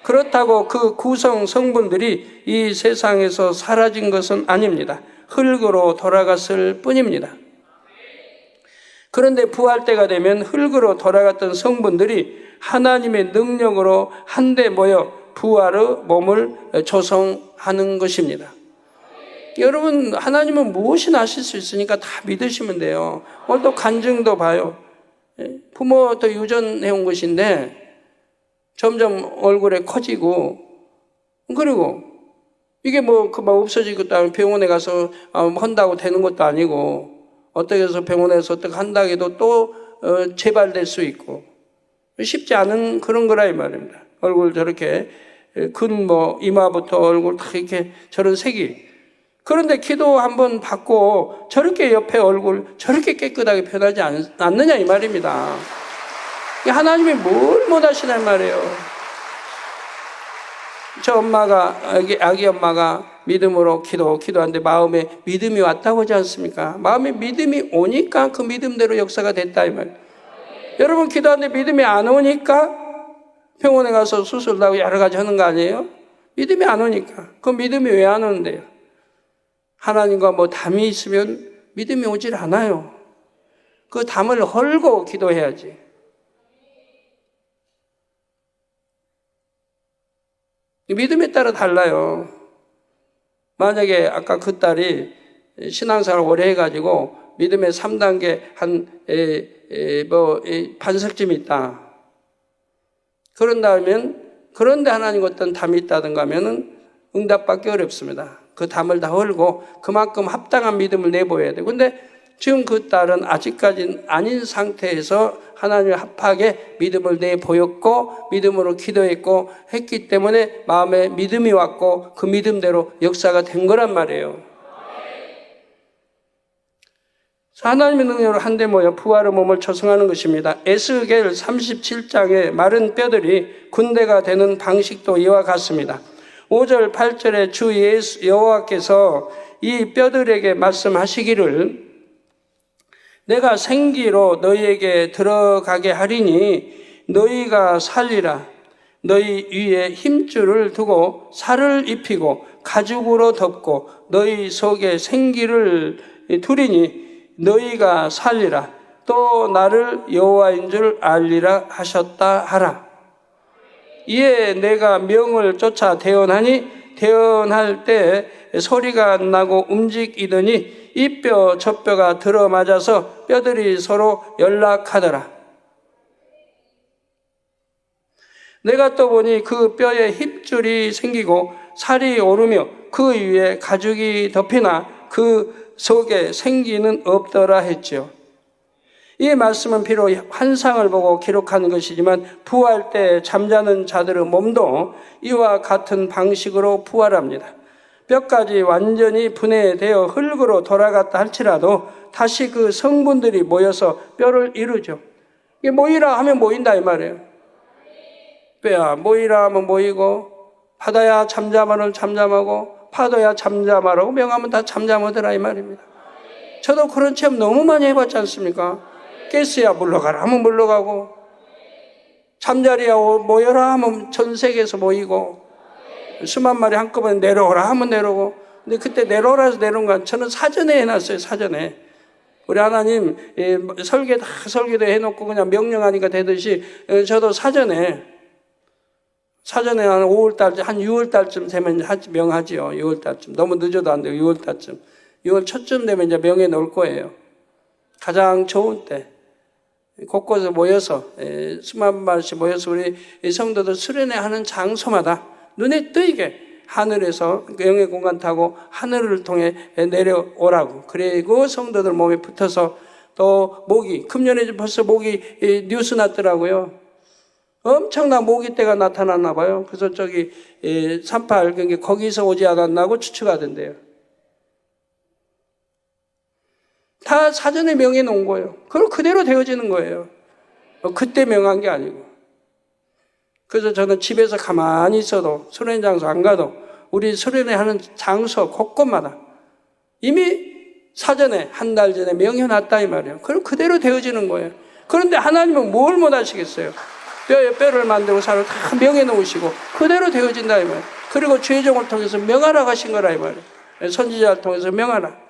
그렇다고 그 구성 성분들이 이 세상에서 사라진 것은 아닙니다. 흙으로 돌아갔을 뿐입니다. 그런데 부활 때가 되면 흙으로 돌아갔던 성분들이 하나님의 능력으로 한데 모여 부활의 몸을 조성하는 것입니다. 여러분, 하나님은 무엇이나 하실 수 있으니까 다 믿으시면 돼요. 오늘도 간증도 봐요. 부모도 유전해온 것인데 점점 얼굴에 커지고, 그리고 이게 그만 없어질 것도 아니고 병원에 가서 한다고 되는 것도 아니고 어떻게 해서 병원에서 어떻게 한다고 해도 또 재발될 수 있고 쉽지 않은 그런 거라 이 말입니다. 얼굴 저렇게 이마부터 얼굴 다 이렇게 저런 색이. 그런데 기도 한번 받고 저렇게 옆에 얼굴 저렇게 깨끗하게 변하지 않느냐 이 말입니다. 하나님이 뭘 못하시나 이 말이에요. 저 엄마가 아기 엄마가 믿음으로 기도하는데 마음에 믿음이 왔다고 하지 않습니까? 마음에 믿음이 오니까 그 믿음대로 역사가 됐다 이 말이에요. 여러분 기도하는데 믿음이 안 오니까 병원에 가서 수술도 하고 여러 가지 하는 거 아니에요? 믿음이 안 오니까. 그 믿음이 왜 안 오는데요? 하나님과 담이 있으면 믿음이 오질 않아요. 그 담을 헐고 기도해야지. 믿음에 따라 달라요. 만약에 아까 그 딸이 신앙생활 오래 해가지고 믿음의 3단계 반석쯤 있다. 그런데 하나님 어떤 담이 있다든가 하면은 응답받기 어렵습니다. 그 담을 다 헐고 그만큼 합당한 믿음을 내보여야 돼요. 근데 지금 그 딸은 아직까지는 아닌 상태에서 하나님의 합하게 믿음을 내보였고 믿음으로 기도했고 했기 때문에 마음에 믿음이 왔고 그 믿음대로 역사가 된 거란 말이에요. 하나님의 능력으로 한데 모여 부활의 몸을 조성하는 것입니다. 에스겔 37장의 마른 뼈들이 군대가 되는 방식도 이와 같습니다. 5절 8절에 주 여호와께서 이 뼈들에게 말씀하시기를 내가 생기로 너희에게 들어가게 하리니 너희가 살리라. 너희 위에 힘줄을 두고 살을 입히고 가죽으로 덮고 너희 속에 생기를 두리니 너희가 살리라. 또 나를 여호와인 줄 알리라 하셨다 하라. 이에 내가 명을 쫓아 대언하니 대언할 때 소리가 안 나고 움직이더니 이 뼈 저 뼈가 들어맞아서 뼈들이 서로 연락하더라. 내가 또 보니 그 뼈에 힙줄이 생기고 살이 오르며 그 위에 가죽이 덮이나 그 속에 생기는 없더라 했죠. 이 말씀은 비록 환상을 보고 기록하는 것이지만 부활 때 잠자는 자들의 몸도 이와 같은 방식으로 부활합니다. 뼈까지 완전히 분해되어 흙으로 돌아갔다 할지라도 다시 그 성분들이 모여서 뼈를 이루죠. 이게 모이라 하면 모인다 이 말이에요. 뼈야 모이라 하면 모이고 바다야 잠잠하면 잠잠하고 파도야 잠잠하라고 명하면 다 잠잠하더라 이 말입니다. 저도 그런 체험 너무 많이 해봤지 않습니까? 가스야 물러가라 하면 물러가고 잠자리야 모여라 하면 전 세계에서 모이고 수만 마리 한꺼번에 내려오라 하면 내려오고. 근데 그때 내려오라 해서 내려온 건 저는 사전에 해놨어요. 사전에 우리 하나님 설계도 해놓고 그냥 명령하니까 되듯이 저도 사전에 한 5월달 한 6월달쯤 되면 명하지요. 6월달쯤 너무 늦어도 안 돼요. 6월달쯤 6월 초쯤 되면 이제 명해 놓을 거예요. 가장 좋은 때 곳곳에 모여서 수만 마리씩 모여서 우리 성도들 수련회하는 장소마다 눈에 띄게 하늘에서 영의 공간 타고 하늘을 통해 내려오라고. 그리고 성도들 몸에 붙어서 또 모기, 금년에 벌써 모기 뉴스 났더라고요. 엄청난 모기떼가 나타났나 봐요. 그래서 저기 38 거기서 오지 않았나고 추측하던데요. 다 사전에 명해 놓은 거예요. 그럼 그대로 되어지는 거예요. 그때 명한 게 아니고. 그래서 저는 집에서 가만히 있어도 수련회 장소 안 가도 우리 수련회 하는 장소 곳곳마다 이미 사전에 한 달 전에 명해놨다 이 말이에요. 그럼 그대로 되어지는 거예요. 그런데 하나님은 뭘 못 하시겠어요? 뼈를 만들고 살을 다 명해 놓으시고 그대로 되어진다 이 말이에요. 그리고 죄종을 통해서 명하라 하신 거라 이 말이에요. 선지자를 통해서 명하라.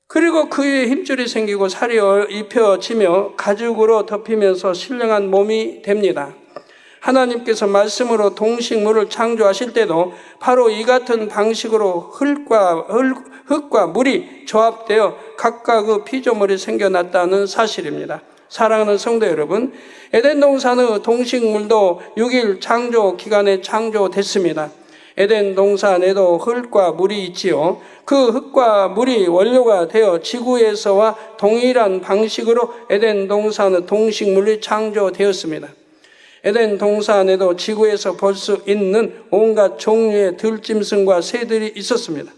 그리고 그의 힘줄이 생기고 살이 입혀지며 가죽으로 덮이면서 신령한 몸이 됩니다. 하나님께서 말씀으로 동식물을 창조하실 때도 바로 이 같은 방식으로 흙과 물이 조합되어 각각의 피조물이 생겨났다는 사실입니다. 사랑하는 성도 여러분, 에덴 동산의 동식물도 6일 창조 기간에 창조됐습니다. 에덴 동산에도 흙과 물이 있지요. 그 흙과 물이 원료가 되어 지구에서와 동일한 방식으로 에덴 동산의 동식물이 창조되었습니다. 에덴 동산에도 지구에서 볼 수 있는 온갖 종류의 들짐승과 새들이 있었습니다.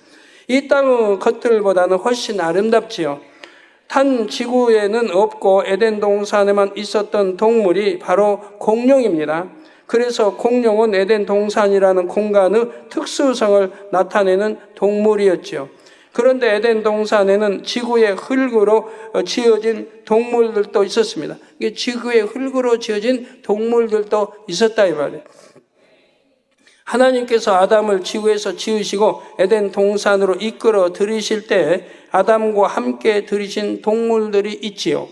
이 땅의 것들보다는 훨씬 아름답지요. 탄 지구에는 없고 에덴 동산에만 있었던 동물이 바로 공룡입니다. 그래서 공룡은 에덴 동산이라는 공간의 특수성을 나타내는 동물이었지요. 그런데 에덴 동산에는 지구의 흙으로 지어진 동물들도 있었습니다. 이게 지구의 흙으로 지어진 동물들도 있었다 이 말이에요. 하나님께서 아담을 지구에서 지으시고 에덴 동산으로 이끌어 들이실 때 아담과 함께 들이신 동물들이 있지요.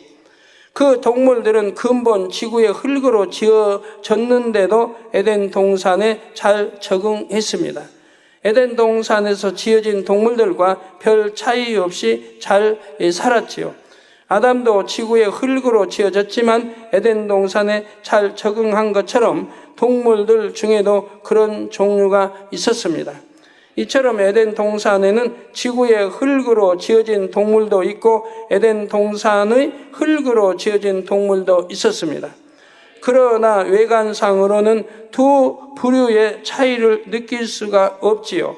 그 동물들은 근본 지구의 흙으로 지어졌는데도 에덴 동산에 잘 적응했습니다. 에덴 동산에서 지어진 동물들과 별 차이 없이 잘 살았지요. 아담도 지구의 흙으로 지어졌지만 에덴 동산에 잘 적응한 것처럼 동물들 중에도 그런 종류가 있었습니다. 이처럼 에덴 동산에는 지구의 흙으로 지어진 동물도 있고 에덴 동산의 흙으로 지어진 동물도 있었습니다. 그러나 외관상으로는 두 부류의 차이를 느낄 수가 없지요.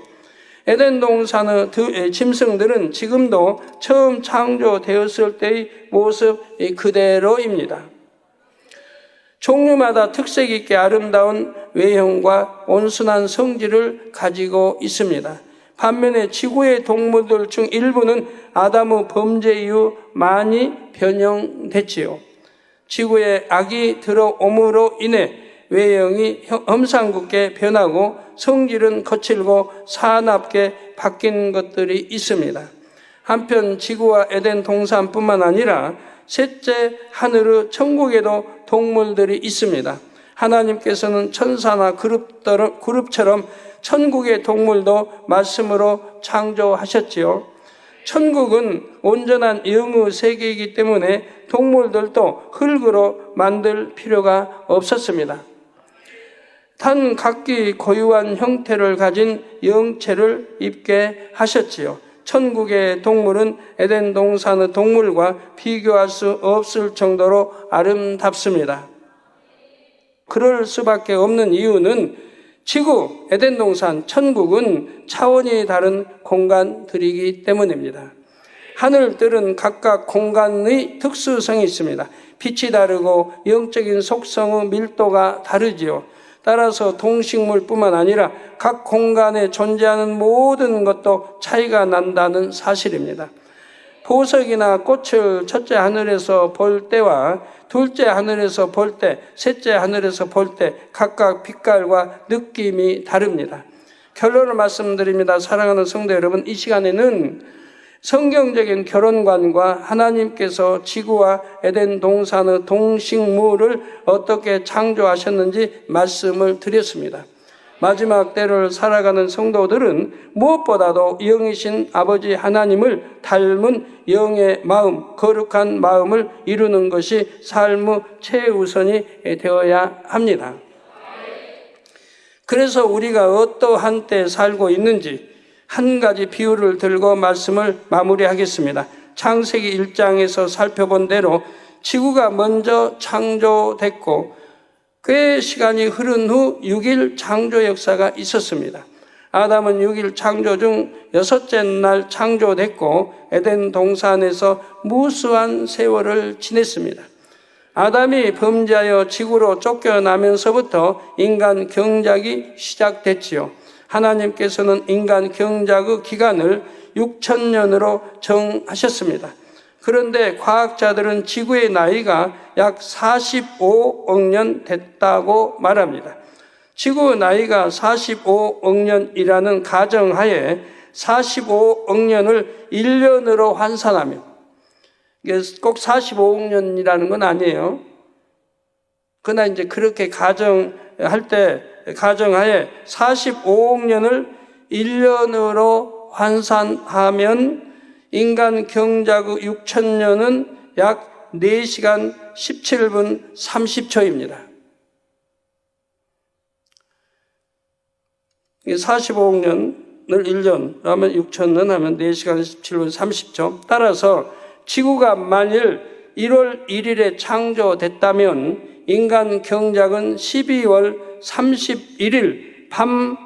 에덴 동산의 짐승들은 지금도 처음 창조되었을 때의 모습 그대로입니다. 종류마다 특색 있게 아름다운 외형과 온순한 성질을 가지고 있습니다. 반면에 지구의 동물들 중 일부는 아담의 범죄 이후 많이 변형됐지요. 지구에 악이 들어옴으로 인해 외형이 험상궂게 변하고 성질은 거칠고 사납게 바뀐 것들이 있습니다. 한편 지구와 에덴 동산뿐만 아니라 셋째 하늘의 천국에도 동물들이 있습니다. 하나님께서는 천사나 그룹처럼 천국의 동물도 말씀으로 창조하셨지요. 천국은 온전한 영의 세계이기 때문에 동물들도 흙으로 만들 필요가 없었습니다. 단 각기 고유한 형태를 가진 영체를 입게 하셨지요. 천국의 동물은 에덴 동산의 동물과 비교할 수 없을 정도로 아름답습니다. 그럴 수밖에 없는 이유는 지구, 에덴 동산, 천국은 차원이 다른 공간들이기 때문입니다. 하늘들은 각각 공간의 특수성이 있습니다. 빛이 다르고 영적인 속성의 밀도가 다르지요. 따라서 동식물뿐만 아니라 각 공간에 존재하는 모든 것도 차이가 난다는 사실입니다. 보석이나 꽃을 첫째 하늘에서 볼 때와 둘째 하늘에서 볼 때, 셋째 하늘에서 볼 때 각각 빛깔과 느낌이 다릅니다. 결론을 말씀드립니다. 사랑하는 성도 여러분, 이 시간에는 성경적인 결혼관과 하나님께서 지구와 에덴 동산의 동식물을 어떻게 창조하셨는지 말씀을 드렸습니다. 마지막 때를 살아가는 성도들은 무엇보다도 영이신 아버지 하나님을 닮은 영의 마음, 거룩한 마음을 이루는 것이 삶의 최우선이 되어야 합니다. 그래서 우리가 어떠한 때 살고 있는지 한 가지 비유를 들고 말씀을 마무리하겠습니다. 창세기 1장에서 살펴본 대로 지구가 먼저 창조됐고 꽤 시간이 흐른 후 6일 창조 역사가 있었습니다. 아담은 6일 창조 중 6째 날 창조됐고 에덴 동산에서 무수한 세월을 지냈습니다. 아담이 범죄하여 지구로 쫓겨나면서부터 인간 경작이 시작됐지요. 하나님께서는 인간 경작의 기간을 6,000년으로 정하셨습니다. 그런데 과학자들은 지구의 나이가 약 45억 년 됐다고 말합니다. 지구 나이가 45억 년이라는 가정하에 45억 년을 1년으로 환산하면, 이게 꼭 45억 년이라는 건 아니에요. 그러나 이제 그렇게 가정할 때, 가정하에 45억 년을 1년으로 환산하면 인간 경작의 6,000년은 약 4시간 17분 30초입니다. 45억 년을 1년 하면 6,000년 하면 4시간 17분 30초. 따라서 지구가 만일 1월 1일에 창조됐다면 인간 경작은 12월 31일 밤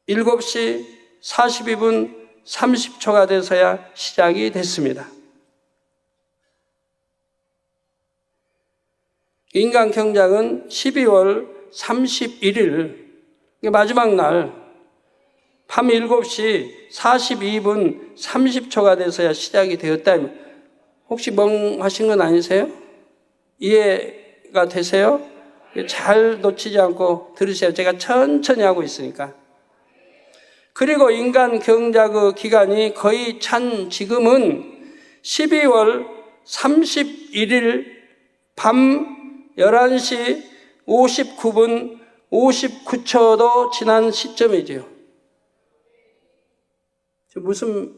7시 42분 30초가 돼서야 시작이 됐습니다. 인간 경작은 12월 31일 마지막 날 밤 7시 42분 30초가 돼서야 시작이 되었다. 혹시 멍하신 건 아니세요? 이해가 되세요? 잘 놓치지 않고 들으세요. 제가 천천히 하고 있으니까. 그리고 인간 경작의 기간이 거의 찬 지금은 12월 31일 밤 11시 59분 59초도 지난 시점이지요. 무슨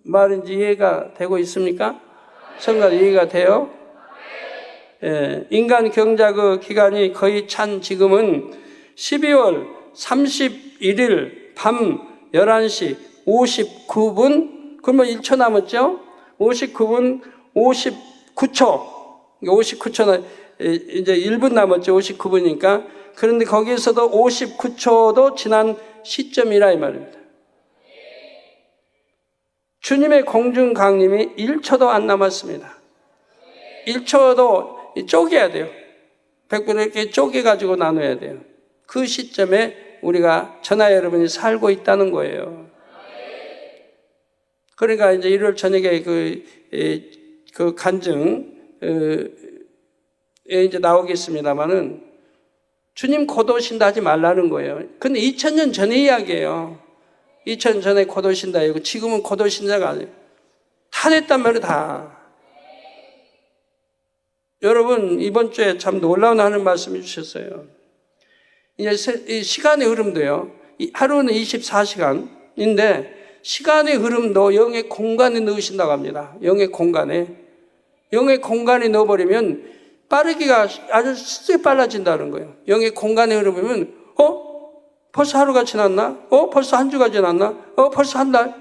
말인지 이해가 되고 있습니까? 성가 이해가 돼요? 예, 인간 경작의 기간이 거의 찬 지금은 12월 31일 밤 11시 59분, 그러면 1초 남았죠? 59분 59초. 59초는 이제 1분 남았죠. 59분이니까. 그런데 거기에서도 59초도 지난 시점이라 이 말입니다. 주님의 공중 강림이 1초도 안 남았습니다. 1초도 쪼개야 돼요. 100분을 이렇게 쪼개가지고 나눠야 돼요. 그 시점에 우리가 저나 여러분이 살고 있다는 거예요. 그러니까 이제 1월 저녁에 그 간증, 이제 나오겠습니다만은 주님 곧 오신다 하지 말라는 거예요. 근데 2000년 전의 이야기예요. 2000년 전에 곧 오신다 이거 지금은 곧 오신다가 아니에요. 다 됐단 말이에요. 다. 여러분 이번 주에 참 놀라운 하는 말씀 주셨어요. 이제 시간의 흐름도요. 하루는 24시간인데 시간의 흐름도 영의 공간에 넣으신다고 합니다. 영의 공간에. 영의 공간에 넣어버리면 빠르기가 아주 쉽게 빨라진다는 거예요. 영의 공간에 흐르면 벌써 하루가 지났나? 벌써 한 주가 지났나? 벌써 한 달?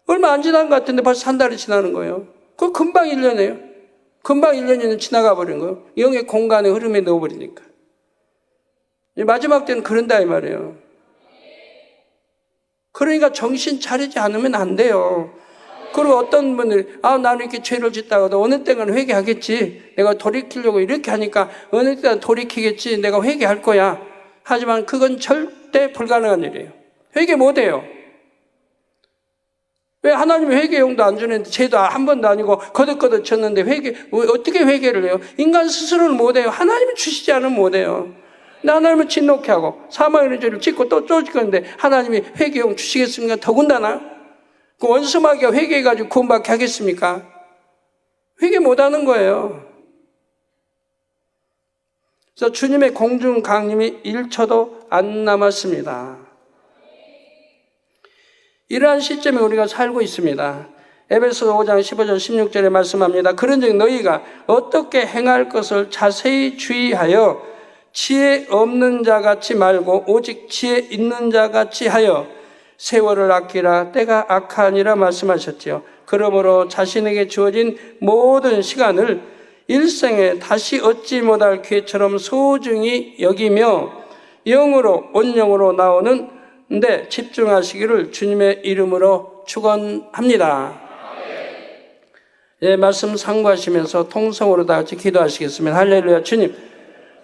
얼마 안 지난 것 같은데 벌써 한 달이 지나는 거예요. 그거 금방 1년이에요. 금방 1년이 지나가 버린 거예요. 영의 공간의 흐름에 넣어버리니까. 마지막 때는 그런다 이 말이에요. 그러니까 정신 차리지 않으면 안 돼요. 그리고 어떤 분들이 나는 이렇게 죄를 짓다가도 어느 때는 회개하겠지. 내가 돌이키려고 이렇게 하니까 어느 때는 돌이키겠지. 내가 회개할 거야. 하지만 그건 절대 불가능한 일이에요. 회개 못해요. 왜 하나님이 회개용도 안 주는데 죄도 한 번도 아니고 거듭거듭 쳤는데 어떻게 회개를 해요? 인간 스스로는 못해요. 하나님이 주시지 않으면 못해요. 하나님은 진노케 하고 사망의 죄를 짓고 또 쫓기는데 하나님이 회개용 주시겠습니까? 더군다나 그 원수마귀가 회개해가지고 구원받게 하겠습니까? 회개 못하는 거예요. 그래서 주님의 공중 강림이 1초도 안 남았습니다. 이러한 시점에 우리가 살고 있습니다. 에베소 5장 15절 16절에 말씀합니다. 그런즉 너희가 어떻게 행할 것을 자세히 주의하여 지혜 없는 자 같이 말고 오직 지혜 있는 자 같이 하여 세월을 아끼라 때가 악하니라 말씀하셨지요. 그러므로 자신에게 주어진 모든 시간을 일생에 다시 얻지 못할 기회처럼 소중히 여기며 영으로 온영으로 나오는 데 집중하시기를 주님의 이름으로 축원합니다. 예, 말씀 상고하시면서 통성으로 다 같이 기도하시겠습니다. 할렐루야. 주님,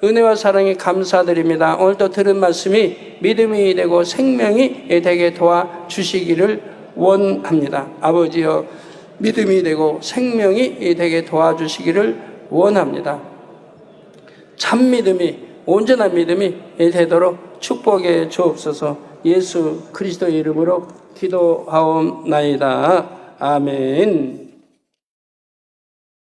은혜와 사랑에 감사드립니다. 오늘도 들은 말씀이 믿음이 되고 생명이 되게 도와주시기를 원합니다. 아버지여, 믿음이 되고 생명이 되게 도와주시기를 원합니다. 참 믿음이, 온전한 믿음이 되도록 축복해 주옵소서. 예수 그리스도의 이름으로 기도하옵나이다. 아멘.